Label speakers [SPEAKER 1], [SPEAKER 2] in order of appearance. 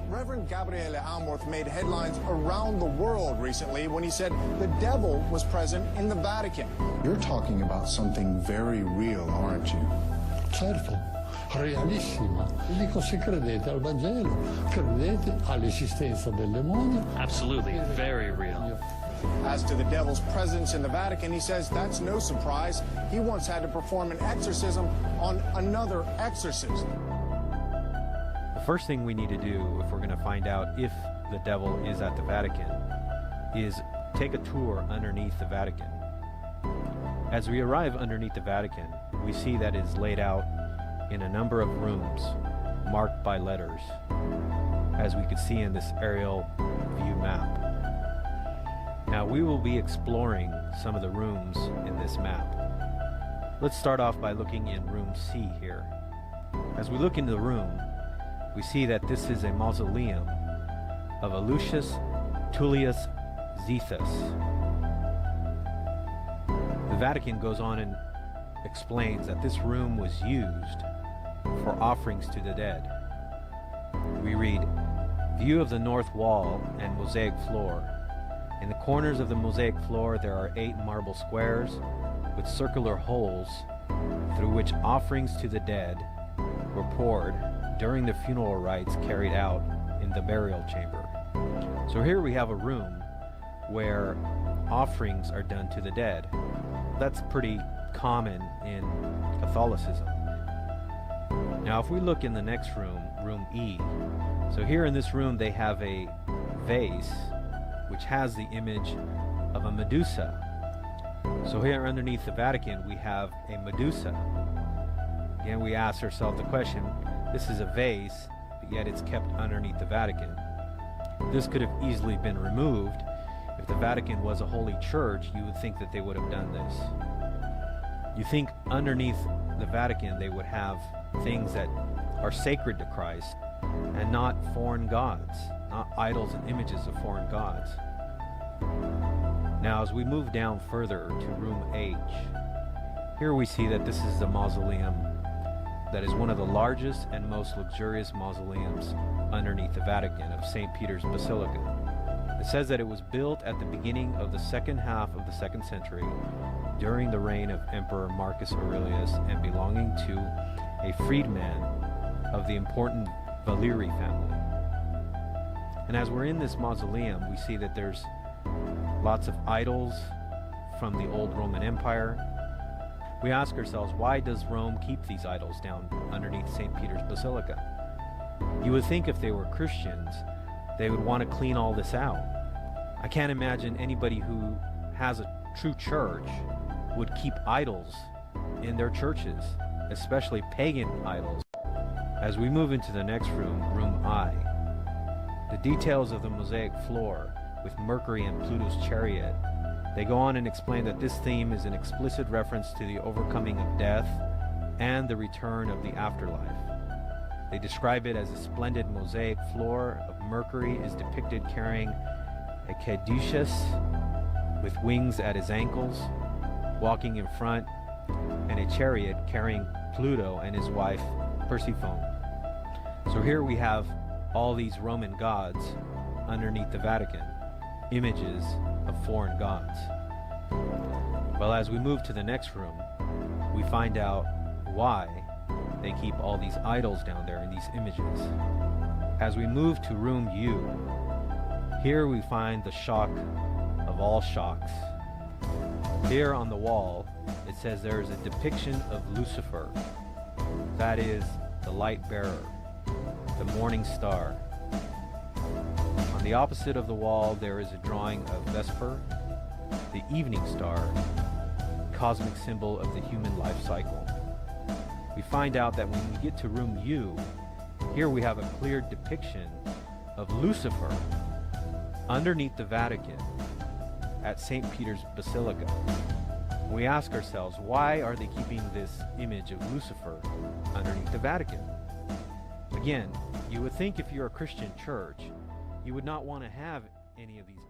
[SPEAKER 1] Reverend Gabriele Amorth made headlines around the world recently when he said the devil was present in the Vatican.
[SPEAKER 2] You're talking about something very real, aren't you?
[SPEAKER 3] Certo, realissima. Dico, se credete al Vangelo, credete all'esistenza del demonio.
[SPEAKER 4] Absolutely, very real.
[SPEAKER 1] As to the devil's presence in the Vatican, he says that's no surprise. He once had to perform an exorcism on another exorcist.
[SPEAKER 5] The first thing we need to do if we're going to find out if the devil is at the Vatican is take a tour underneath the Vatican. As we arrive underneath the Vatican, we see that it is laid out in a number of rooms marked by letters, as we could see in this aerial view map. Now we will be exploring some of the rooms in this map. Let's start off by looking in room C here. As we look into the room, we see that this is a mausoleum of a Lucius Tullius Zethus. The Vatican goes on and explains that this room was used for offerings to the dead. We read, "View of the north wall and mosaic floor. In the corners of the mosaic floor there are 8 marble squares with circular holes through which offerings to the dead were poured during the funeral rites carried out in the burial chamber." So here we have a room where offerings are done to the dead. That's pretty common in Catholicism. Now if we look in the next room, room E, so here in this room they have a vase which has the image of a Medusa. So here underneath the Vatican we have a Medusa. Again, we ask ourselves the question, this is a vase, but yet it's kept underneath the Vatican. This could have easily been removed. If the Vatican was a holy church, you would think that they would have done this. You think underneath the Vatican they would have things that are sacred to Christ and not foreign gods, not idols and images of foreign gods. Now as we move down further to room H, here we see that this is a mausoleum that is one of the largest and most luxurious mausoleums underneath the Vatican of St. Peter's Basilica. It says that it was built at the beginning of the second half of the 2nd century during the reign of Emperor Marcus Aurelius and belonging to a freedman of the important Valeri family. And as we're in this mausoleum, we see that there's lots of idols from the old Roman Empire. We ask ourselves, why does Rome keep these idols down underneath St. Peter's Basilica? You would think if they were Christians, they would want to clean all this out. I can't imagine anybody who has a true church would keep idols in their churches, especially pagan idols. As we move into the next room, room I, the details of the mosaic floor with Mercury and Pluto's chariot, they go on and explain that this theme is an explicit reference to the overcoming of death and the return of the afterlife. They describe it as a splendid mosaic floor of Mercury is depicted carrying a caduceus with wings at his ankles, walking in front, and a chariot carrying Pluto and his wife Persephone. So here we have all these Roman gods underneath the Vatican, images of foreign gods. Well, as we move to the next room, we find out why they keep all these idols down there in these images. As we move to room U, here we find the shock of all shocks. Here on the wall, it says there is a depiction of Lucifer, that is, the light bearer, the morning star. On the opposite of the wall, there is a drawing of Vesper, the evening star, cosmic symbol of the human life cycle. We find out that when we get to room U, here we have a clear depiction of Lucifer underneath the Vatican at St. Peter's Basilica. We ask ourselves, why are they keeping this image of Lucifer underneath the Vatican? Again, you would think if you're a Christian church, you would not want to have any of these